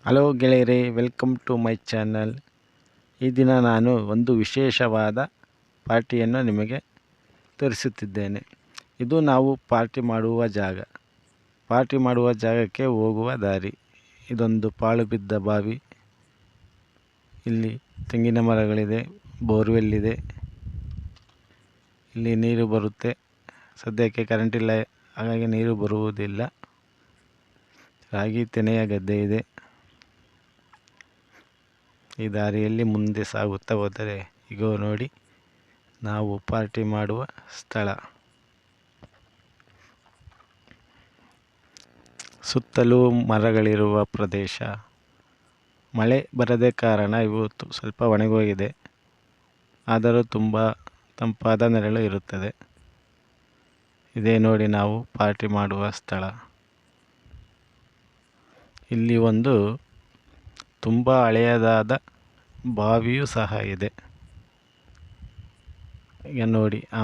Hello ಗೆಳೆಯರೇ, welcome to my channel. ಈ ದಿನ ನಾನು ಒಂದು ವಿಶೇಷವಾದ ಪಾರ್ಟಿಯನ್ನು ನಿಮಗೆ ತೋರಿಸುತ್ತಿದ್ದೇನೆ. ಇದು ನಾವು ಪಾರ್ಟಿ ಮಾಡುವ ಜಾಗಕ್ಕೆ ಹೋಗುವ ದಾರಿ. ಇದೊಂದು ಪಾಳು ಬಿದ್ದ ಬಾವಿ. ಇಲ್ಲಿ ತೆಂಗಿನ ಮರಗಳಿದೆ, ಬೋರ್ವೆಲ್ ಇದೆ. ಇಲ್ಲಿ ನೀರು ಬರುತ್ತೆ. ಸದ್ಯಕ್ಕೆ ಕರೆಂಟ್ ಇಲ್ಲ, ಹಾಗಾಗಿ ನೀರು ಬರುವುದಿಲ್ಲ. ರಾಗಿ ತೆನೆಯ ಗದ್ದೆ ಇದೆ. ಈ ದಾರಿಯಲ್ಲಿ ಮುಂದೆ ಸಾಗುತ್ತಾ ಹೋದರೆ ಈಗ ನೋಡಿ, ನಾವು ಪಾರ್ಟಿ ಮಾಡುವ ಸ್ಥಳ. ಸುತ್ತಲೂ ಮರಗಳಿರುವ ಪ್ರದೇಶ. ಮಳೆ ಬರದ ಕಾರಣ ಇವತ್ತು ಸ್ವಲ್ಪ ಒಣಗೋಗಿದೆ, ಆದರೂ ತುಂಬ ತಂಪಾದ ನೆರಳು ಇರುತ್ತದೆ. ಇದೇ ನೋಡಿ ನಾವು ಪಾರ್ಟಿ ಮಾಡುವ ಸ್ಥಳ. ಇಲ್ಲಿ ಒಂದು ತುಂಬ ಹಳೆಯದಾದ ಬಾವಿಯೂ ಸಹ ಇದೆ. ಈಗ ನೋಡಿ, ಆ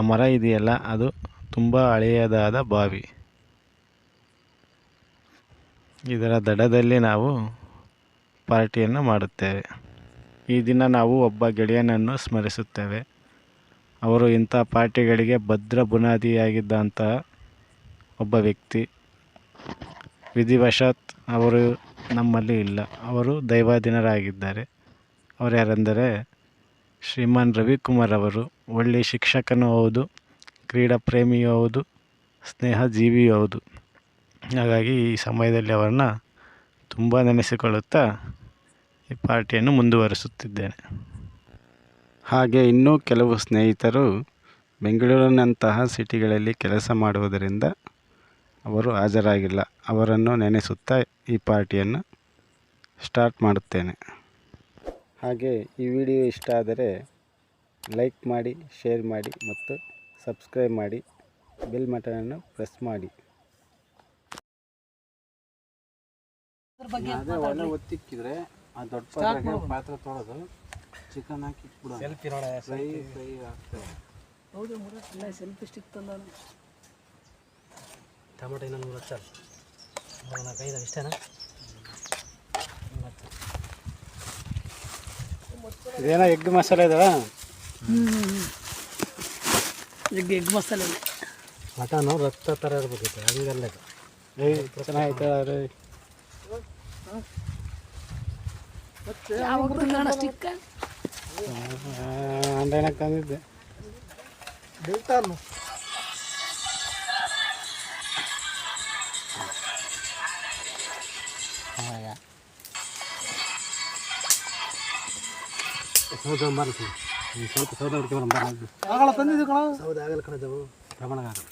ಮರ ಇದೆಯಲ್ಲ, ಅದು ತುಂಬ ಹಳೆಯದಾದ ಬಾವಿ. ಇದರ ದಡದಲ್ಲಿ ನಾವು ಪಾರ್ಟಿಯನ್ನು ಮಾಡುತ್ತೇವೆ. ಈ ದಿನ ನಾವು ಒಬ್ಬ ಗೆಳೆಯನನ್ನು ಸ್ಮರಿಸುತ್ತೇವೆ. ಅವರು ಇಂಥ ಪಾರ್ಟಿಗಳಿಗೆ ಭದ್ರ ಬುನಾದಿಯಾಗಿದ್ದಂತಹ ಒಬ್ಬ ವ್ಯಕ್ತಿ. ವಿಧಿವಶಾತ್ ಅವರು ನಮ್ಮಲ್ಲಿ ಇಲ್ಲ. ಅವರು ದೈವಾಧೀನರಾಗಿದ್ದಾರೆ. ಅವರು ಯಾರೆಂದರೆ ಶ್ರೀಮಾನ್ ರವಿಕುಮಾರ್ ಅವರು. ಒಳ್ಳೆಯ ಶಿಕ್ಷಕನೂ ಹೌದು, ಕ್ರೀಡಾ ಪ್ರೇಮಿಯೂ ಹೌದು, ಸ್ನೇಹ ಜೀವಿಯೂ ಹೌದು. ಹಾಗಾಗಿ ಈ ಸಮಯದಲ್ಲಿ ಅವರನ್ನು ತುಂಬ ನೆನೆಸಿಕೊಳ್ಳುತ್ತಾ ಈ ಪಾರ್ಟಿಯನ್ನು ಮುಂದುವರಿಸುತ್ತಿದ್ದೇನೆ. ಹಾಗೆ ಇನ್ನೂ ಕೆಲವು ಸ್ನೇಹಿತರು ಬೆಂಗಳೂರಿನಂತಹ ಸಿಟಿಗಳಲ್ಲಿ ಕೆಲಸ ಮಾಡುವುದರಿಂದ ಅವರು ಹಾಜರಾಗಿಲ್ಲ. ಅವರನ್ನು ನೆನೆಸುತ್ತಾ ಈ ಪಾರ್ಟಿಯನ್ನು ಸ್ಟಾರ್ಟ್ ಮಾಡುತ್ತೇನೆ. ಹಾಗೆ ಈ ವಿಡಿಯೋ ಇಷ್ಟ ಆದರೆ ಲೈಕ್ ಮಾಡಿ, ಶೇರ್ ಮಾಡಿ ಮತ್ತು ಸಬ್ಸ್ಕ್ರೈಬ್ ಮಾಡಿ. ಬೆಲ್ ಬಟನನ್ನು ಪ್ರೆಸ್ ಮಾಡಿ. ಅದೇ ಒಳ್ಳೆ ಒತ್ತಿಕ್ಕಿದ್ರೆ ಆ ದೊಡ್ಡ ಪಾತ್ರೆ ತೊಳೆದು ಚಿಕನ್ ಹಾಕಿ ಫ್ರೈ ಆಗ್ತದೆ. ಹೌದು, ಸೆಲ್ಫಿ ಸ್ಟಿಕ್ ತಂದ ಟೊಮೆಟೊ ಇನ್ನೊಂದು 3 ಹಚ್ಚ ಕೈದಾಗ ಇಷ್ಟೇನಾ? ಇದೇನೋ ಎಗ್ ಮಸಾಲೆ ಇದೆ. ಎಗ್ ಮಸಾಲೆ ಮಟನು ರಕ್ತ ಥರ ಇರ್ಬೇಕಿತ್ತು. ಹಂಗೆಲ್ಲ ಚೆನ್ನಾಗೈತೆ. ಅಂಡೇನಕ್ಕೆ ತಂದಿದ್ದೆ. ಸೌದೆ ಮಾರ್ತೀವಿ. ಸ್ವಲ್ಪ ಸೌದೆ ಹುಡ್ಕೊಂಡು ಆಗಲ್ಲ ತಂದಿದ್ದು ಕಣ. ಸೌದೆ ಆಗಲ್ಲ ಕಣದವು ಪ್ರಮಾಣ ಆಗಲ್ಲ.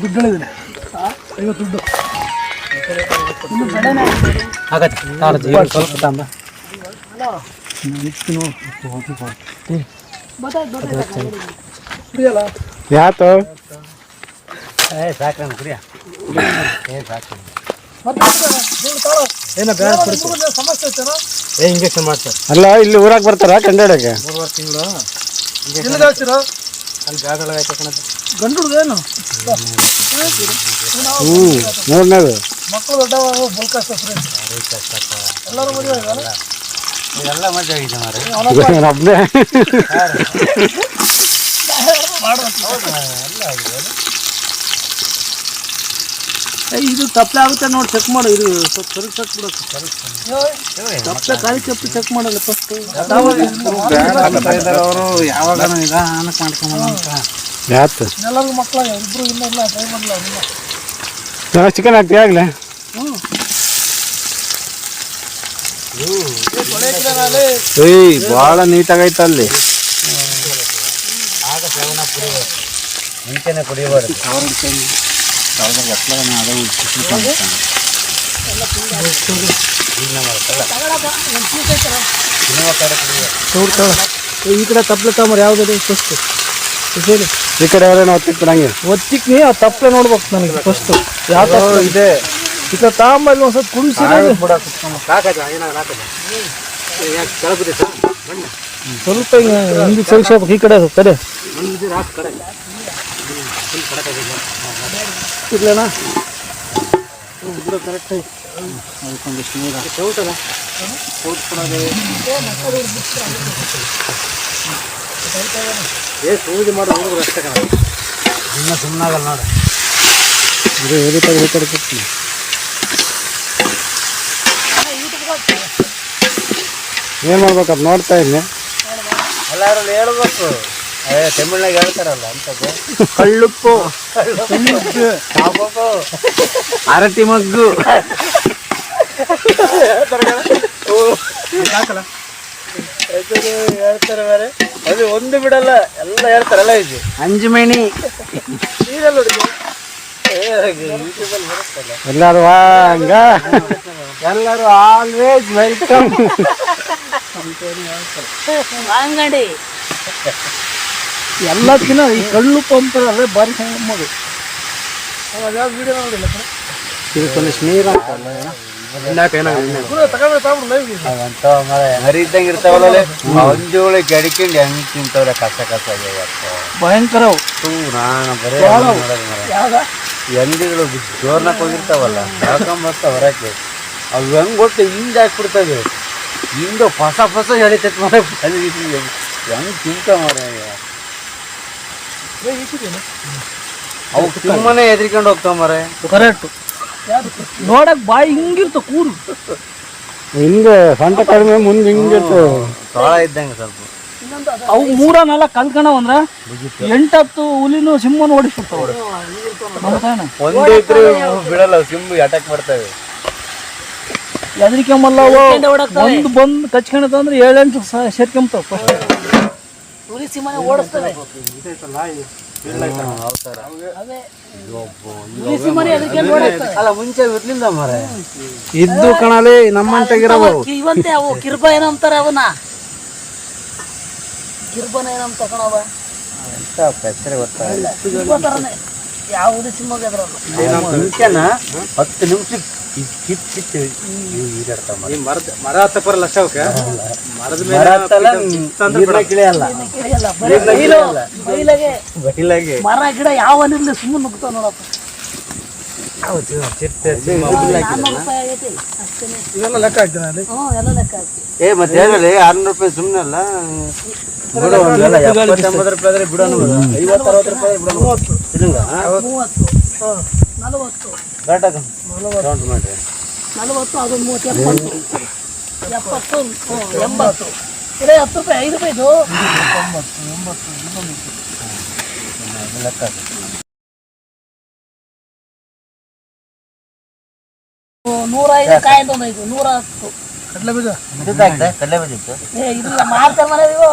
ದುಡ್ಡು ಹೇಳಿದ್ದೀನಿ, 50 ದುಡ್ಡು ಸ್ವಲ್ಪ ತಂಬ. ಯಾತು ಸಾಕ್ರ ಕುಡಿಯ ಸಮಸ್ಯೆ ಇಂಜೆಕ್ಷನ್ ಮಾಡ್ತಾರೆ ಅಲ್ಲ. ಇಲ್ಲಿ ಊರಾಗ ಬರ್ತಾರ ಕಂಡಾಡಕ್ಕೆ 3 ತಿಂಗಳು ಅಲ್ಲಿ ಬ್ಯಾದೊಳಗೆ ಆಯ್ತು ಕಣದು. ಗಂಡು ಏನು ಮೂರನೇದು ಮಕ್ಕಳು ದೊಡ್ಡವ ಬಲ್ಕಷ್ಟ ಎಲ್ಲರೂ ಮದುವೆ ಎಲ್ಲ ಮದುವೆ ಆಗಿದೆ ಮಾರೆ. ಒಬ್ಬನೇ ಇದು ತಪ್ಪಲೆ ಆಗುತ್ತೆ ನೋಡಿ, ಚೆಕ್ ಮಾಡು. ಇದು ಸ್ವಲ್ಪ ಸರಿಗೆ ಚೆಕ್ ಬಿಡೋದು. ತಪ್ಪಲೆ ಖಾಲಿ ಚಪ್ಪು ಚೆಕ್ ಮಾಡಲ್ಲ ಫಸ್ಟ್. ಅವರು ಯಾವಾಗ ನಿಧಾನಕ್ಕೆ ಮಾಡ್ಕೊಂಬ ಅಂತ ಯಾತು ಎಲ್ಲರಿಗೂ ಮಕ್ಕಳಾಗ ಇಬ್ಬರು ಇನ್ನೂ ಟ್ರೈ ಮಾಡಲ್ಲ. ಚಿಕನ್ ಹಾಕ್ತಿ ಆಗಲೇ. ಏಯ್ ಭಾಳ ನೀಟಾಗೈತೆ ಅಲ್ಲಿ. ಮುಂಚೆನೆ ಕುಡಿಯಬಾರ್ದು. ಈ ಕಡೆ ತಪ್ಪಲೆ ತಗೊಂಬರ್ ಯಾವ್ದು ಫಸ್ಟ್ ಈ ಕಡೆ ಯಾರೇನೋ ಹೊತ್ತಿತ್ತು ನಂಗೆ ಒತ್ತಿಕ್ ನೀ ಆ ತಪ್ಪಲೆ ನೋಡ್ಬೇಕು ನನಗೆ ಫಸ್ಟ್ ಯಾವ ತಪ್ಪಲೆ ಇದೆ ಈ ಕಡೆ ತಗೊಂಬಲ್ಲಿ ಒಂದು ಸ್ವಲ್ಪ ಕುಣಿಸಿ ಸ್ವಲ್ಪ ಹಿಂಗೆ ಸರಿಸ್ಬೇಕು ಈ ಕಡೆ ಕಡೆ ಇರ್ಲೇನಾ ಕರೆಕ್ಟ್ ಸೂಜಿ ಮಾಡೋ ಹುಡುಗರು ಅಷ್ಟೇ ಕಣ ಇನ್ನ ಸುಮ್ಮನಾಗಲ್ಲ ನೋಡು ಇದು ಈ ಕಡೆ ಕೂಗ್ತೀನಿ ಏನು ಮಾಡ್ಬೇಕಪ್ಪ ನೋಡ್ತಾ ಇದ್ದೀನಿ ಎಲ್ಲಾರಲ್ಲಿ ಹೇಳ್ಬೇಕು ತಮಿಳ್ನಾಗ ಹೇಳ್ತಾರಲ್ಲ ಅಂತದ್ದು ಕಳ್ಳುಪ್ಪು ಅರಟಿ ಮಗ್ಗು ಹೇಳ್ತಾರೆ ಬೇರೆ ಅದು ಒಂದು ಬಿಡಲ್ಲ ಎಲ್ಲ ಹೇಳ್ತಾರಲ್ಲ ಇದು ಅಂಜುಮಣಿ ಎಲ್ಲರೂ ಹಂಗ ಎಲ್ಲರೂ ಆಲ್ವೇಸ್ ವೆಲ್ಕಮ್ ಅಂಗಡಿ ಎಲ್ಲಕ್ಕಿಂತ ಈ ಕಳ್ಳುಪ್ಪು ಅಂತಾರಲ್ಲ ಬಾರಿ ಮಗು ಯಾವ ವಿಡಿಯೋ ನೋಡಿಲ್ಲ ಇದಕ್ಕೊಂದಿಷ್ಟು ನೀರು ಅಂತಲ್ಲ ಮರಿ ಇದ್ದಂಗೆ ಇರ್ತಾವಲ್ಲ ಒಂಜೋಳಿ ಗಡಿಕೊಂಡು ಹೆಂಗ್ ತಿಂತವ್ರೆ ಕಸ ಕಸ ಭಯಂಕರ ನಾನು ಬರೀ ಎಂದಿಗಳು ಜೋರ್ನಾಕ್ ಹೋಗಿರ್ತಾವಲ್ಲ ಬರ್ತಾವ ಹೊರಕ್ಕೆ ಅವು ಹೆಂಗ್ ಗೊತ್ತು ಹಿಂದೆ ಹಾಕ್ಬಿಡ್ತವೆ ಹಿಂದೆ ಹೊಸ ಹೊಸ ಎಳಿತೈತೆ ಮರ ಹೆಂಗ್ ತಿಂತ ಮರ ಅವು ಸುಮ್ಮನೆ ಎದ್ರಿಕೊಂಡು ಹೋಗ್ತಾವ ಮರ ಕರೆಕ್ಟ್ ನೋಡಕ್ ಬಾಯಿ ಹಿಂಗಿರ್ತ ಕೂರು ಹಿಂಗೆ ಸೊಂಟ ಕಡಿಮೆ ಮುಂದೆ ಹಿಂಗಿರ್ತು ತೋಳ ಇದ್ದಂಗೆ ಸ್ವಲ್ಪ ಅವು 3-4 ಕಲ್ಕಣವ್ ಅಂದ್ರ 8-10 ಹುಲಿನೂ ಸಿಂಹನು ಓಡಿಸ್ಬಿಡ್ತಾವ ಒಂದು ಇದ್ರೆ ಬಿಡಲ್ಲ ಸಿಂಹ ಅಟ್ಯಾಕ್ ಮಾಡ್ತವೆ ಎದ್ರಿಕೆಂಬಲ್ಲ ಒಂದು ಬಂದು ಕಚ್ಕೊಂಡದ ಅಂದ್ರೆ 7-8 ಸೇರ್ಕೊಂತಾವ ಫಸ್ಟ್ ಹುಲಿ ಸಿಂಹನೇ ಓಡಿಸ್ತವೆ ಅಲ್ಲ ಮುಂಚೆ ಇರ್ಲಿಲ್ಲ ಮರ ಇದ್ದು ಕಣಲಿ ನಮ್ಮಂತಾಗಿರವ ಇವಂತೆ ಅವು ಕಿರ್ಬ ಏನಂತಾರ ಅವನ ಕಿರ್ಬನ ಏನಂತ ಕಣವ ಹೆಸರೇ ಗೊತ್ತಾಗಲ್ಲ ಯಾವ ಹುಲಿ ಸಿಂಹ ಮುಂಚೆನ 10 ನಿಮಿಷ ಮರ ಹತ್ತಪ್ಪರಲ್ಲ ಅಷ್ಟೇ ಮರ ಗಿಡ ಯಾವನಿರ್ಲಿ ಸುಮ್ಮನೆ ನುಗ್ತಾವ ನೋಡಪ್ಪ ಇವೆಲ್ಲ ಲೆಕ್ಕ ಹಾಕ್ತೀನಿ ಎಲ್ಲ ಲೆಕ್ಕ ಹಾಕ್ತೀನಿ ಮತ್ತೆ ಹೇಳಿ 600 ರೂಪಾಯಿ ಸುಮ್ಮನೆ ಅಲ್ಲ ಬಿಡು 70 ರೂಪಾಯಿ ಆದ್ರೆ ಬಿಡೋಣ 50-60 ರೂಪಾಯಿ ಬಿಡೋಣ 40 ಮಾಡ್ರಿ 40 ಅದೊಂದು 30 70 80 ಇದೇ 10 ರೂಪಾಯಿ 5 ರೂಪಾಯಿದು 105 ಕಾಯಿ ಅಂತ 110 ಕಡಲೆ ಬೀಜ ಕಡಲೆ ಬೀಜ ಇತ್ತು ಇಲ್ಲ ಮಾರ್ತಾರೆ ಮನೆ ಇವು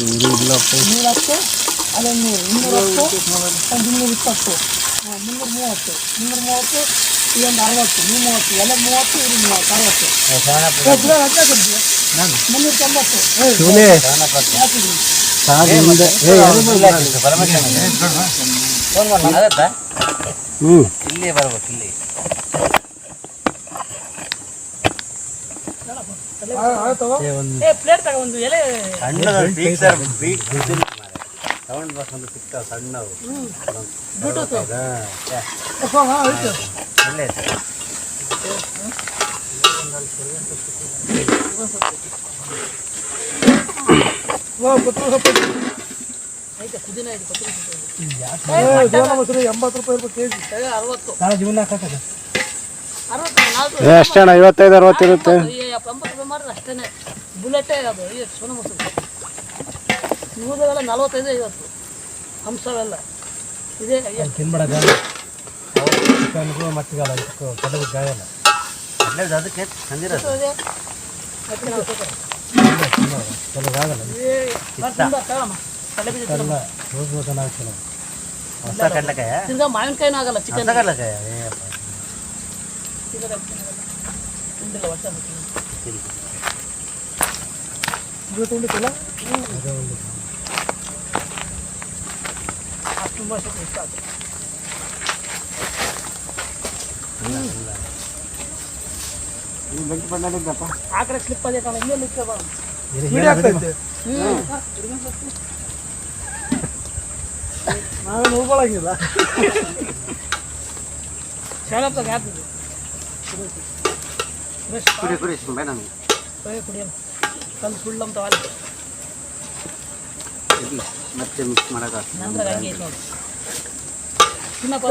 110 ಅದೊಂದು 210 220 330 330 ಇದೊಂದು 60 330 ಎಲ್ಲ 30 ಇದು 60 ಇಲ್ಲಿ ಬರ್ಬೇಕು ಇಲ್ಲಿ ಪ್ಲೇಟ್ ತಗೊಂಡು ಎಲೆ ಸೌಂಡ್ ಬಾಕ್ಸ್ ಒಂದು ಸಿಗ್ತಾವ ಸಣ್ಣವು ಪುದೀನ 80 ರೂಪಾಯಿ ಕೆಜಿ 60 ಜೀವನ ಎಷ್ಟಣ್ಣ 55-60 ಇರುತ್ತೆ 70 ರೂಪಾಯಿ ಮಾಡಿದ್ರೆ ಅಷ್ಟೇ ಬುಲೆಟೇ ಅದು ಸೋನ ಮೊಸರು ಇವುದೆಲ್ಲ 45-50 ಹಂಸವೆಲ್ಲ ಇದೇ ತಿನ್ಬೇಡ ಮತ್ತಿಗಲ್ಲ ಕಡಲು ಗಾಯಲ್ಲ ಅದಕ್ಕೆ ತಂದಿರೋದು ಹೊಸ ಕಡ್ಲೆಕಾಯ ತಿರ್ಗಾ ಮಾವಿನಕಾಯಿನೂ ಆಗಲ್ಲ ಹೊಸ ಚಿಕನ್ ಕಡ್ಲೆಕಾಯ ತಿಂದಿಲ್ಲ ಒಟ್ಟ ತುಂಬಿತ್ತಲ್ಲ ಅಷ್ಟು ತುಂಬ ಇಷ್ಟ ಆಯ್ತು ಆ ಕಡೆ ಸ್ಲಿಪ್ ಅದೇ ಕಾಣ ಇನ್ನೂ ನಿಂತ್ಕೊ ಬಾ ನಾವೇನು ಹೋಗೋಳಾಗಿಲ್ಲ ಶಾಲಪ್ಪ ಯಾತಿದ್ದು ಕುಡಿ ಕುಡಿ ಬೇಡ ಕುಡಿಯೋಣ ಕಲ್ಲು ಸುಳ್ಳಂತ ಅಲ್ಲಿ ಮತ್ತೆ ಮಿಕ್ಸ್ ಮಾಡೋಕೆ ನಂತರ ಹಂಗೆ ಐತೆ ನೋಡಿ ತಿನ್ನಪ್ಪ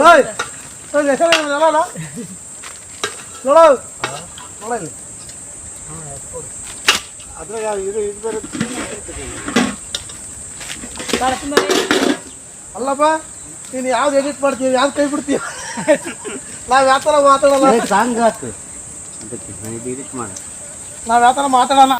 ಅಲ್ಲಪ್ಪ ನೀನು ಯಾವ್ದು ಎಡಿಟ್ ಮಾಡ್ತೀವಿ ಯಾವ್ದು ಕೈ ಬಿಡ್ತೀವಿ ನಾವು ಯಾವ ಥರ ಮಾತಾಡೋಲ್ಲ ಸಾಂಗ್ ಹಾಕು ಅದಕ್ಕೆ ಎಡಿಟ್ ಮಾಡು ನಾವು ಯಾವ ಥರ ಮಾತಾಡೋಣ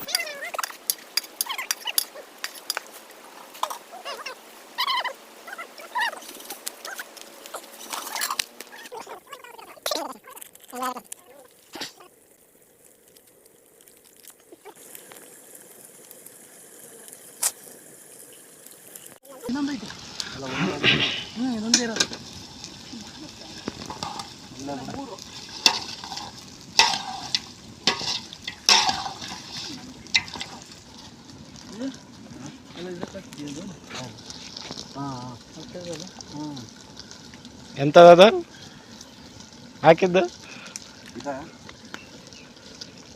ಇನ್ನೊಂದೈತೆ ಇನ್ನೊಂದೇ ಇರೋದು ಎಂಥದ್ದು ಹಾಕಿದ್ದು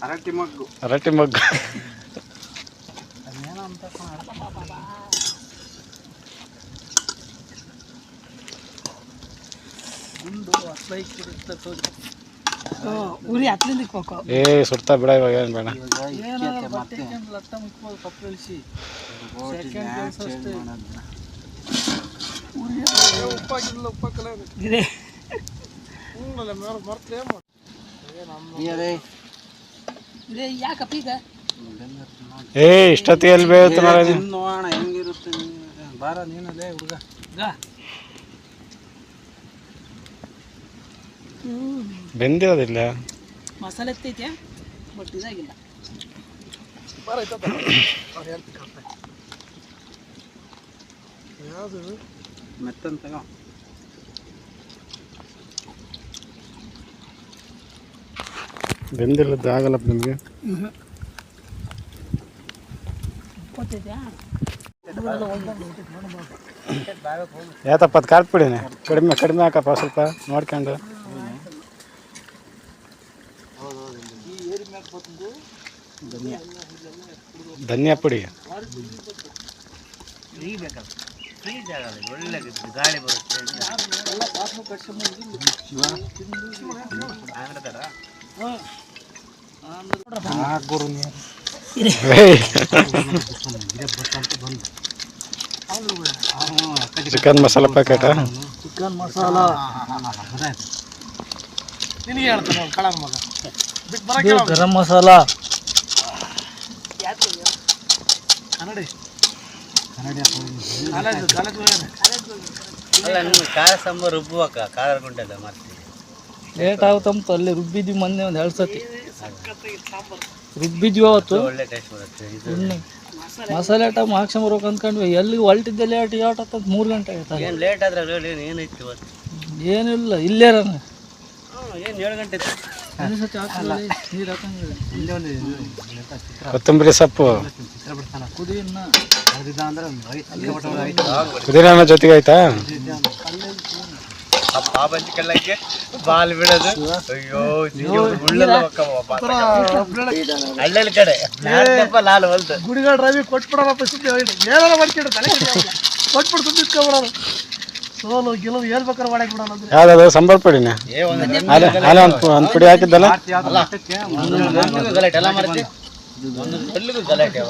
ಅರಟಿ ಮಗ್ಗು ರೊಟ್ಟಿ ಮಗ್ಗು ಉರಿ ಹತ್ತಲಿಂದ ಇಕ್ಬೇಕು ಏ ಸುಡ್ತಾ ಬಿಡ ಇವಾಗ ಏನು ಬೇಡ ಲಟ್ಟ ಮುಕ್ಬೋದು ಕಪ್ಪು ಇಳಿಸಿ ಉಪ್ಪಾಗಿಲ್ಲ ಉಪ್ಪಾಕಲ್ಲ ಇದೆ ಮರ್ತೇ ಇದೆ ಯಾಕಪ್ಪ ಈಗ ಏ ಇಷ್ಟೊತ್ತಿಗೆ ಎಲ್ಲಿ ಬೇಯುತ್ತೆ ಮಾರ ನೋಡೋಣ ಹೆಂಗಿರುತ್ತೆ ಬಾರ ನೀನಲ್ಲೇ ಹುಡುಗ ಬೆಂದಿರೋದಿಲ್ಲ ಮಸಾಲೆ ಎತ್ತೈತೆ ಬಟ್ ಇದಾಗಿಲ್ಲ ಯಾವುದು ಮೆತ್ತನ್ ತಗೋ ಬೆಂದಿಲ್ಲದ್ದು ಆಗಲ್ಲಪ್ಪ ನಿಮಗೆ ಗೊತ್ತೈತ್ಯಾ ಯಾತಪ್ಪ ಅದು ಖಾರದ ಪುಡಿನೇ ಕಡಿಮೆ ಹಾಕಪ್ಪ ಸ್ವಲ್ಪ ನೋಡ್ಕೊಂಡು ಧನಿಯಾ ಪುಡಿ ಒಳ್ಳೆ ಗಾಳಿ ಬರುತ್ತೆ ಚಿಕನ್ ಮಸಾಲ ಪ್ಯಾಕೆಟಾ ಚಿಕನ್ ಮಸಾಲ ನಿನಗೆ ಹೇಳ್ತಾನೆ ಅವ್ನು ಕಳಂಗ ಮಗ ಬಿಟ್ಟು ಬರಕ್ಕೆ ಗರಂ ಮಸಾಲ ಕನ್ನಡಿ ಅಲ್ಲ ನಿಮ್ಗೆ ಖಾರ ಸಾಂಬಾರು ರುಬ್ಬುವಕ್ಕ ಖಾರ ಗುಂಡೆಲ್ಲ ಮಾಡ್ತೀವಿ ಲೇಟ್ ಆಗುತ್ತಂತ ಅಲ್ಲಿ ರುಬ್ಬಿದ್ವಿ ಮೊನ್ನೆ ಒಂದು 2 ಸತಿ ರುಬ್ಬಿದ್ವಿ ಅವತ್ತು ಒಳ್ಳೆ ಟೇಸ್ಟ್ ಬರುತ್ತೆ ಇದು ಮಸಾಲೆ ಐಟಮ್ ಹಾಕ್ಸ್ಕೊಂಬರ್ಬೇಕು ಅಂದ್ಕೊಂಡ್ವಿ ಎಲ್ಲಿ ಹೊಲ್ಟಿದ್ದೆ ಲೇಟ್ ಯಾವತ್ತ 3 ಗಂಟೆ ಆಯ್ತು ಏನು ಲೇಟ್ ಆದ್ರೆ ಹೇಳಿ ಏನಿತ್ತು ಇವತ್ತು ಏನಿಲ್ಲ ಇಲ್ಲೇ ನಾನು ಏನು 7 ಗಂಟೆ ಇತ್ತು ಒಂದು ಸತಿ ಹಾಕಲ್ಲ ನೀರು ಹಾಕಂಗಿಲ್ಲ ಕೊತ್ತಂಬರಿ ಸೊಪ್ಪು ಕುದಿಯನ್ನ ಪುದೀನ ಜೊತೆಗೆ ಆಯ್ತಾ ಪಾಪಂಚಿ ಕಲ್ಲಕ್ಕೆ ಬಾಲ್ ಬಿಡೋದು ಅಯ್ಯೋ ಹಳ್ಳಿ ಕಡೆ ಲಾಲ್ ಹೊಲ್ದು ಗುಡಿಗಳ ರವಿ ಕೊಟ್ಬಿಡೋರಪ್ಪ ಸುದ್ದಿ ಏನಾರ ಮಾಡ್ಕೊಂಡ್ರೆ ತಲೆ ಕೊಟ್ಬಿಟ್ಟು ಸುದ್ದಿ ಇಟ್ಕೊಬಿಡೋರು ಸೋಲು ಗೆಲುವು ಹೇಳ್ಬೇಕಾರೆ ಮಾಡಕ್ಕೆ ಬಿಡೋಣ ಅಂದ್ರೆ ಯಾವ್ದು ಸಾಂಬಾರ್ ಪುಡಿನೇ ಹಾಲೆ ಒಂದು ಪುಡಿ ಹಾಕಿದ್ದಲ್ಲ ಗಲಾಟೆ ಎಲ್ಲ ಮಾಡ್ತಿ ಒಂದು ಎಲ್ಲಿಗೂ ಗಲಾಟೆ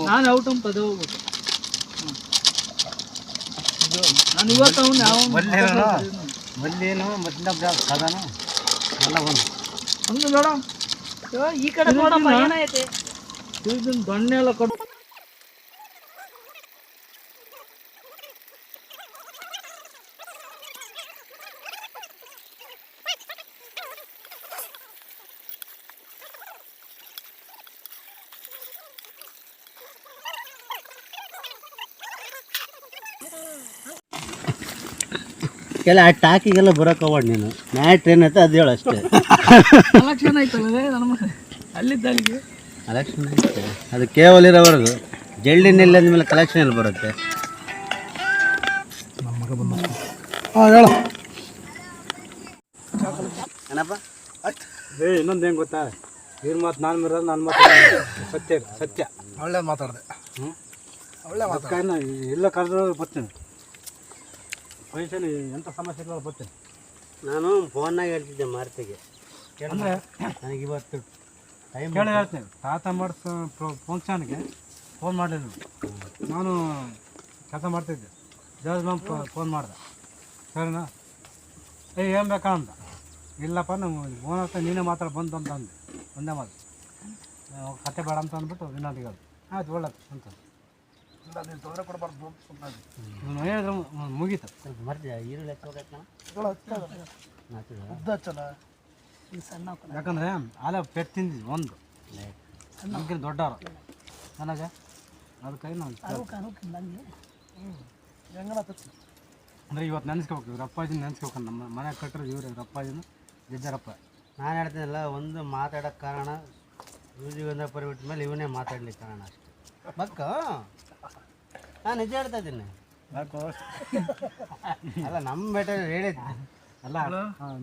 ನಾನು ಔಟ್ ಅಂತ ಅದೇ ಹೋಗ್ಬೇಕು ನಾನು ಇವತ್ತು ಅವನು ಯಾವ ಮಲ್ಲೇನು ಮದ್ಲಬ್ದ ಸಾಧಾನು ಎಲ್ಲ ಒಂದು ಒಂದು ಮೇಡಮ್ ಈ ಕಡೆ ನೋಡಪ್ಪ ಏನೈತೆ. ಇದನ್ನ ದೊಣ್ಣೆ ಎಲ್ಲ ಕೊಟ್ಟು ಕೆಲ ಆ ಟಾಕಿಗೆಲ್ಲ ಬರೋಕೆ ಹೋಗ್ಬೇಡ ನೀನು. ಮ್ಯಾಟ್ರ್ ಏನೈತೆ ಅದು ಹೇಳು ಅಷ್ಟೇ. ಕಲೆಕ್ಷನ್ ಆಯ್ತಲ್ಲ ನಮ್ಮ ಅಲ್ಲಿದ್ದ ಅಲ್ಲಿಗೆ ಕಲೆಕ್ಷನ್ ಐತೆ ಅದು ಕೇವಲ ಇರೋವರೆಗೂ. ಜಲ್ಡಿನಿಲ್ಲ ಅಂದಮೇಲೆ ಕಲೆಕ್ಷನ್ ಎಲ್ಲಿ ಬರುತ್ತೆ? ಹೇಳ ಏನಪ್ಪ ಇನ್ನೊಂದು ಹೆಂಗೆ ಗೊತ್ತಾ, ಇವ್ರ ಮಾತು ನಾನು ಮಿರೋದು, ನನ್ನ ಮಾತು ಸತ್ಯ ಸತ್ಯ. ಒಳ್ಳೆ ಮಾತಾಡಿದೆ. ಒಳ್ಳೆ ಅದಕ್ಕೆ ಎಲ್ಲ ಕರೆದ್ರು ಬರ್ತೀನಿ. ವಯಸ್ಸಲ್ಲಿ ಎಂಥ ಸಮಸ್ಯೆಗಳು ಬರ್ತೀನಿ. ನಾನು ಫೋನ್ನಾಗ ಹೇಳ್ತಿದ್ದೆ ಮಾರ್ತಿಗೆ, ಅಂದರೆ ನನಗೆ ಇವತ್ತು ಟೈಮ್ ಕೇಳಿ ಹೇಳ್ತೀನಿ. ತಾತ ಮಾಡಿಸೋ ಫಂಕ್ಷನ್ಗೆ ಫೋನ್ ಮಾಡಲಿಲ್ಲ, ನಾನು ಕೆಲಸ ಮಾಡ್ತಿದ್ದೆ. ಜವಾಜ್ ಮ್ಯಾಮ್ ಫೋನ್ ಮಾಡ್ದೆ, ಸರಿನಾ ಏನು ಬೇಕಾ ಅಂತ. ಇಲ್ಲಪ್ಪ ನಾವು ಫೋನ್ ಹತ್ರ ನೀನೇ ಮಾತಾಡಿ ಬಂದು ಅಂತ ಅಂದೆ. ಒಂದೇ ಮಾತು, ಕತೆ ಬೇಡ ಅಂತ ಅಂದ್ಬಿಟ್ಟು ಇನ್ನೊಂದಿಗೆ ಅದು ಆಯ್ತು ಒಳ್ಳೇದು ಅಂತ ನೀನು ತೊಂದರೆ ಕೊಡಬಾರ್ದು ಸುಮ್ಮನೆ ಹೇಳಿದ್ರೆ ಮುಗೀತು. ಸ್ವಲ್ಪ ಮರ್ತಿದ್ದೆ. ಈರುಳ್ಳಿ ಹೆಚ್ಚೋಗಕ್ಕ ಉದ್ದ ಹಚ್ಚಲ್ಲ. ಈ ಸಣ್ಣ ಯಾಕಂದರೆ ಆಲೆ ಪೆಟ್ಟು ತಿಂದಿದ್ವಿ ಒಂದು ನಮ್ಗಿಂತ ದೊಡ್ಡವರು ನನಗೆ, ಅದಕ್ಕಾಗಿ ನಾವು ಹೆಂಗನ ತಚ್ಚು. ಅಂದರೆ ಇವತ್ತು ನೆನೆಸ್ಕೋಬೇಕು, ಇವ್ರ ಅಪ್ಪಾಜಿನ ನೆನೆಸ್ಕೋಬೇಕು. ನಮ್ಮ ಮನೆ ಕಟ್ಟರು ಇವ್ರು, ಇವ್ರ ಅಪ್ಪಾಜಿನ ಜಜ್ಜರಪ್ಪ. ನಾನು ಹೇಳ್ತೀನಲ್ಲ, ಒಂದು ಮಾತಾಡೋಕ್ಕೆ ಕಾರಣ ಯೂಜಿಗೊಂದ ಪರಿ ಬಿಟ್ಟ ಮೇಲೆ ಇವನೇ ಮಾತಾಡ್ಲಿಕ್ಕೆ ಕಾರಣ ಅಷ್ಟೇ. ಬಕ್ಕ ನಾನು ನಿಜ ಹೇಳ್ತಾ ಇದ್ದೀನಿ. ಅಲ್ಲ ನಮ್ಮ ಬೇಟ ಹೇಳಿದ್ದೆ ಅಲ್ಲ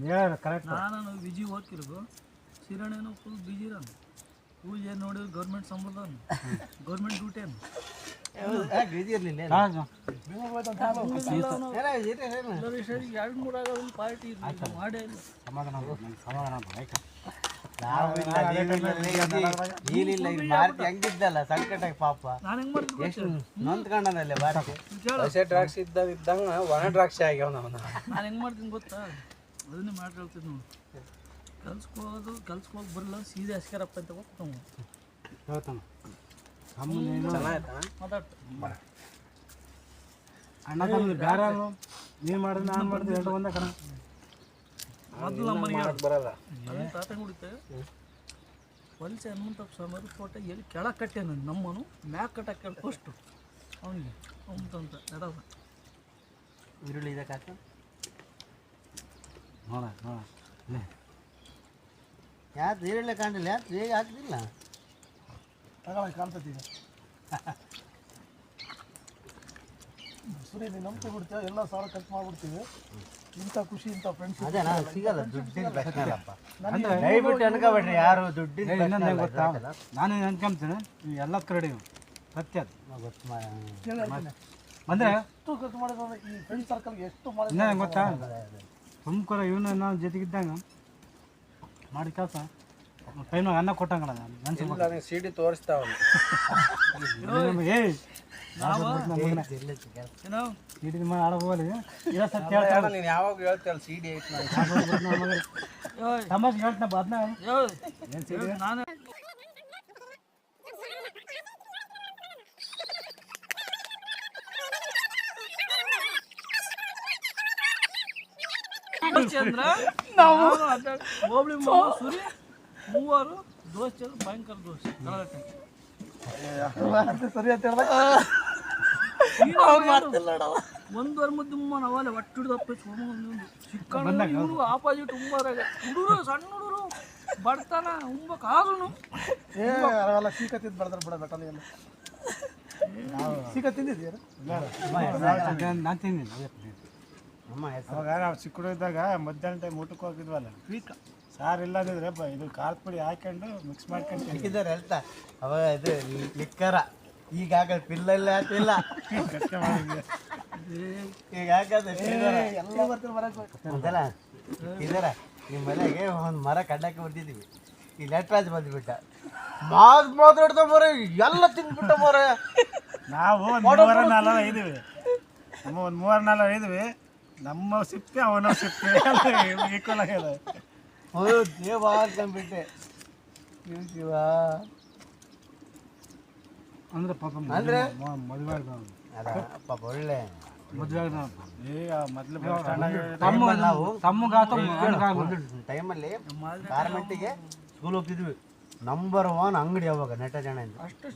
ಹೇಳ ಕರೆಕ್ಟ್. ನಾನು ವಿಜಿ ಹೋಗಿರೋದು ಸಿರಣೇನೋ ಫುಲ್ ಬಿಜಿ ಇರೋನು. ಪೂಜೆ ನೋಡಿದ್ರೆ ಗೌರ್ಮೆಂಟ್ ಸಂಬಳದ ಗೌರ್ಮೆಂಟ್ ಡ್ಯೂಟಿ ಅನ್ನು ಬಿಜಿ ಇರಲಿಲ್ಲ. ಎರಡು ಮೂರು ಆಗೋದು ಪಾರ್ಟಿ ಮಾಡೇ ಇಲ್ಲ. ಸಮಾಧಾನ ಸಮಾಧಾನ ಆಯ್ತು. ನೀನಿಲ್ಲ ಇದು ಮಾರ್ತಿ ಹೆಂಗಿದ್ದಲ್ಲ ಸಂಕಟ ಪಾಪ. ನಾನು ಹೆಂಗೆ ಮಾಡ್ತೀನಿ ಎಷ್ಟು ನೊಂದ್ಕೊಂಡನಲ್ಲೇ ಮಾರ್ತಿ. ಡ್ರಾಕ್ಸ್ ಇದ್ದಂಗೆ ಒಣ ಡ್ರಾಕ್ಷಿ ಆಗ್ಯಾವ ನಾವು. ನಾನು ಹೆಂಗೆ ಮಾಡ್ತೀನಿ ಗೊತ್ತಾ, ಅದನ್ನೇ ಮಾಡ್ಕೊಳ್ತೀನಿ ನಾವು. ಕೆಲ್ಸಕ್ಕೆ ಹೋಗಿ ಬರಲ್ಲ, ಸೀದಾ ಅಸ್ಕರಪ್ಪ ಅಂತ ಹೋಗ್ತಾವ ಹೇಳ್ತಾನೆ. ಮಾತಾಡ್ತಾರೆ ಅಣ್ಣ ತಮ್ಮದು ಬೇರೆ ನೀನು ಮಾಡಿದ್ರೆ ನಾನು ಮಾಡಿದ್ರೆ ಎರಡು ಒಂದೇ ಕಣ. ಮೊದಲು ನಮ್ಮ ಮನೆಗೆ ಬರಲ್ಲ. ಅದನ್ನ ತಾತ ಹೊಡಿತೆ ಹೊಲಿಸಿ ಹನುಮಂತಪ್ಪ ಸ್ವಾಮಿಯವ್ರ ಫೋಟೋ ಎಲ್ಲಿ ಕೆಳಗೆ ಕಟ್ಟೆ ನಾನು ನಮ್ಮನು ಮ್ಯಾಕ್ ಕಟ್ಟಕ್ಕೆ ಫಸ್ಟು ಅವನಿಗೆ ಅಂತ ಎಡವ ಈರುಳ್ಳಿ ಇದಕ್ಕೆ ಹಾಕ ನೋಡ ನೋಡ ಯಾಕೆ ಈರುಳ್ಳಿ ಕಾಣಿಲ್ಲ, ಯಾಕೆ ಹೇಗೆ ಹಾಕ್ತಿಲ್ಲ? ತಗೊಳ್ಳಿ ಕಾಣ್ತೈತಿ ಈಗ. ಸುರಿ ನೀನು ನಂಬಿಕೆ ಬಿಡ್ತೀವಿ, ಎಲ್ಲ ಸಾವಿರ ಖರ್ಚು ಮಾಡ್ಬಿಡ್ತೀವಿ. ಇಂಥ ಖುಷಿ ಇಂಥ ಫ್ರೆಂಡ್ಸ್ ಅದೇ ನಾನು ಸಿಗಲ್ಲ, ದುಡ್ಡಿನ ಪ್ರಶ್ನೆಲ್ಲಪ್ಪ. ದಯವಿಟ್ಟು ಅನ್ಕೋಬೇಡ್ರಿ ಯಾರು ದುಡ್ಡಿನ ಇನ್ನೊಂದು ಗೊತ್ತಾ, ನಾನು ಅನ್ಕೊಂತೀನಿ ಎಲ್ಲ ಕರಡಿ ಸತ್ಯ ಅದು ಗೊತ್ತು. ಅಂದರೆ ಎಷ್ಟು ಖರ್ಚು ಮಾಡಿದ್ರೆ ಈ ಫ್ರೆಂಡ್ ಸರ್ಕಲ್ಗೆ ಎಷ್ಟು ಮಾಡಿದ್ರೆ ಇನ್ನೇನು ಗೊತ್ತಾ, ತುಮಕೂರು ಇವನು ನಾನು ಜೊತೆಗಿದ್ದಂಗೆ ಮಾಡಿ ಕೆಲಸ ಟೈಮ್ನಾಗ ಅನ್ನ ಕೊಟ್ಟಂಗಲ್ಲ ನಾನು ನೆನ್ಸಿ ಸಿಡಿ ತೋರಿಸ್ತಾವ. ಏಯ್ ಏನೋ ಇಡೀ ಮಾಡಿ ಆಡ ಹೋಗಲಿ ಇಲ್ಲ ಸತ್ಯ ಹೇಳ್ತಾನೆ. ನೀನು ಯಾವಾಗ ಹೇಳ್ತೇಳ ಸಿಡಿ ಐತೆ ತಮಾಷೆ ಹೇಳ್ತಾನಪ್ಪ ಅದನ್ನ ಏನು ಸಿಡಿ ನಾನು ಚಂದ್ರ ನಾವು ಹೋಬಳಿ ಸುರಿ ಮೂವರು ದೋಸ್ತ ಭಯಂಕರ ದೋಸ್ತ ಸರಿ ಅಂತ ಹೇಳ್ದಾಗ ಒಂದುವರೆ ಮುದ್ದು ನಾವಲ್ಲಿ ಒಟ್ಟು ಹಿಡಿದಪ್ಪ ಚಿಕ್ಕಣ್ಣ ಇವರು ಆಪೋಸಿಟ್ ಉಂಬರಾಗ ಹುಡುಗರು ಸಣ್ಣ ಹುಡುಗರು ಬಡ್ತಾನ ಉಂಬಕ್ ಆದ್ರೂ ಅವೆಲ್ಲ ಸೀಕ ತಿಂದು ಬೆಳೆದ್ರೆ ಬಿಡ ಬೆಟ್ಟಲ್ಲಿ ಸೀಕ ತಿಂದಿದ್ದೀರ ನಾನು ತಿಂದಿನಿ. ಅವಾಗ ನಾವು ಚಿಕ್ಕ ಹುಡುಗಿದ್ದಾಗ ಮಧ್ಯಾಹ್ನ ಟೈಮ್ ಊಟಕ್ಕೆ ಹೋಗಿದ್ವಲ್ಲ, ಸಾರು ಇಲ್ಲದಿದ್ರೆ ಇದು ಖಾರದ ಪುಡಿ ಹಾಕೊಂಡು ಮಿಕ್ಸ್ ಮಾಡ್ಕೊಂಡು ಇದ್ದಾರೆ ಹೇಳ್ತಾ ಅವಾಗ ಇದು ಲಿಕ್ಕರ ಈಗಾಗ ಪಿಲ್ಲ ಹಾಕಿಲ್ಲ ಈಗ ಹಾಕದ ಎಲ್ಲ ಬರ್ತೀವಿ ಬರಕ್ಕೆ ಅಂತಲ್ಲ ಇದರ ನಿಮ್ಮ ಮನೆಗೆ ಒಂದು ಮರ ಕಡ್ಡಕ್ಕೆ ಬರ್ತಿದ್ದೀವಿ. ಈ ಲೆಟ್ರಾಜ್ ಬಂದ್ಬಿಟ್ಟ ಮಾತಾಡ್ತಾ ಮರ ಎಲ್ಲ ತಿಂದ್ಬಿಟ್ಟ ಮರ. ನಾವು ಒಂದು 3-4 ಇದ್ದೀವಿ, ನಮ್ಮ ಒಂದು 3-4 ಇದ್ದೀವಿ. ನಮ್ಮ ಸಿಪ್ಪೆ ಅವನ ಸಿಪ್ಪೆ ಈಕ್ವಲ್ ಆಗ್ಯದ. ದೇವ ಅಂತಂದ್ಬಿಟ್ಟೆ. ಶಿವ ಅಂದ್ರೆ ಪಾಪ ಅಂದ್ರೆ? ಮದುವೆ ಆಗ್ದವ್ನು. ಅದ ಪಾಪ ಒಳ್ಳೆ ಮದುವೆ ಆಗ್ದವ್ನು. ಈಗ ಮೊದ್ಲು ಬಸ್ ಸ್ಟ್ಯಾಂಡ್ ತಮ್ಮಗಾತ ಒಂದು ಟೈಮಲ್ಲಿ ಗಾರ್ಮೆಂಟಿಗೆ ಸ್ಕೂಲ್ ಹೋಗ್ತಿದ್ವಿ. ನಂಬರ್ 1 ಅಂಗಡಿ ಅವಾಗ ನೆಟ ಜನ ಅಷ್ಟು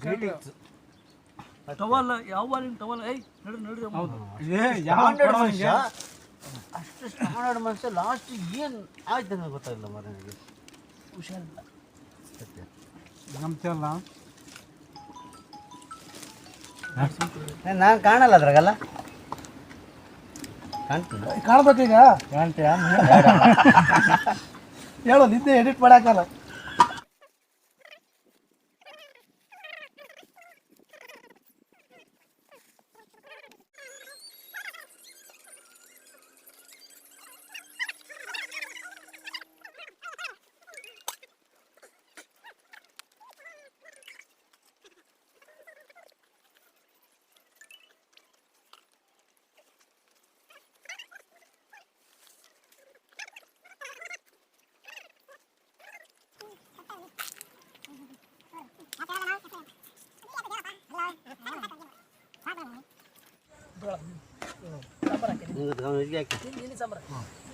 ಟವಲ್ ಯಾವ ಟವಲ್ ಏಯ್ ನಡ್ರಿ ನಡ್ರಿ ಅಮ್ಮ. ಅಷ್ಟು ಸ್ಟ್ಯಾಂಡರ್ಡ್ ಮನುಷ್ಯ ಲಾಸ್ಟ್ ಏನು ಆಯ್ತು ಅಂತ ಗೊತ್ತಾಗಿಲ್ಲ ಮರ ನನಗೆ. ಹುಷಾರಿಲ್ಲ. ನಂಬ್ತಿಯಲ್ಲ ನಾನು ಕಾಣಲ್ಲ ಅದ್ರಾಗಲ್ಲ ಕಾಣ್ತೀನಿ. ಕಾಣ್ಬೇಕೀಗ ಹೇಳು ನಿದ್ದೆ ಎಡಿಟ್ ಮಾಡಾಕಲ್ಲ.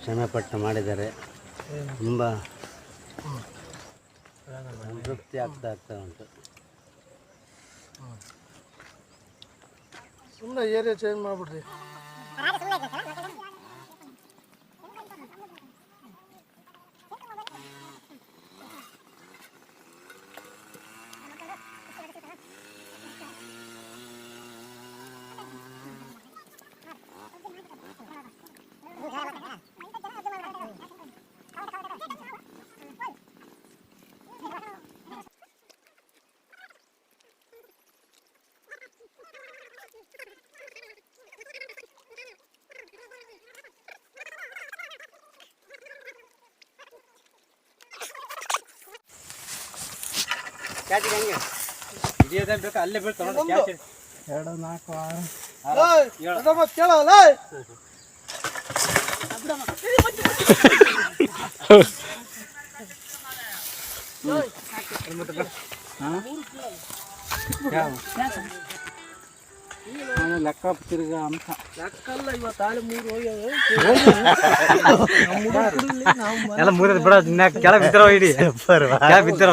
ಶ್ರಮೆ ಪಟ್ಟು ಮಾಡಿದ್ದಾರೆ. ತುಂಬ ಸಂತೃಪ್ತಿ ಆಗ್ತಾ ಉಂಟು. ಸುಮ್ಮನೆ ಏರಿಯಾ ಚೇಂಜ್ ಮಾಡ್ಬಿಡ್ರಿ. ಅಲ್ಲೇ ಬೀಳ್ತಾವ ಕೇಳಲ್ಲ ಲೆಕ್ಕ ತಿರ್ಗ ಅಂತ ಲೆಕ್ಕಲ್ಲ ಇವತ್ತು ಆಲೆ 3 ಹೋಗ್ಯಾವ. ಎಲ್ಲ ಮೂರ ಬಿಡ ಕೆಳ ಬಿದ್ದರ ಇಡಿ ಕೆಳ ಬಿದ್ದರ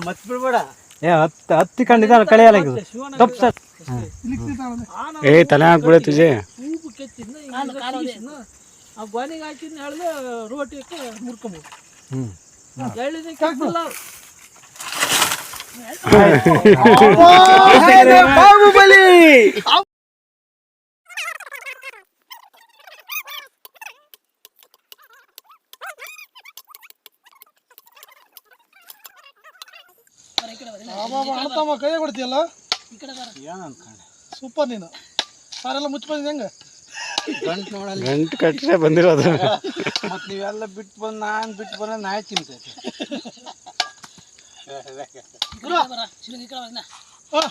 ಮತ್ ಬಿಡ್ಬೇಡ. ಹತ್ತಿ ಕಂಡಿದ್ದ ಕಳೆಯಲ್ಲ ತಪ್ಪು ಸರ್. ಏ ತಲೆ ಹಾಕ್ಬಿಡ ತುಜೆ ಸೂಪು ಕೆತ್ತಿದ್ನ ಆ ಗೊನೆಗೆ ಹಾಕಿದ್ನ ಹೇಳಿದ್ರೆ ರೋಟಿಗೆ ಮುರ್ಕೊಂಬೋದು. ಹೇಳಿದೆ ಕೆತ್ತಿಲ್ಲ. ಬಾಹುಬಲಿ ಅಣ್ಣ ಕೈಯ ಕೊಡ್ತೀಯಲ್ಲ ಸೂಪರ್. ನೀನು ಸಾರೆಲ್ಲ ಮುಚ್ಚ ಬಂದಿದ್ದೆ ಹೆಂಗ ಗಂಟು ಕಟ್ಟರೆ ಬಂದಿರೋದು. ಮತ್ ನೀವೆಲ್ಲ ಬಿಟ್ಟು ಬಂದು ನಾನು ಬಿಟ್ಟು ಬಂದ ನಾಯಿ ತಿಂತೈತೆ. ಹಾ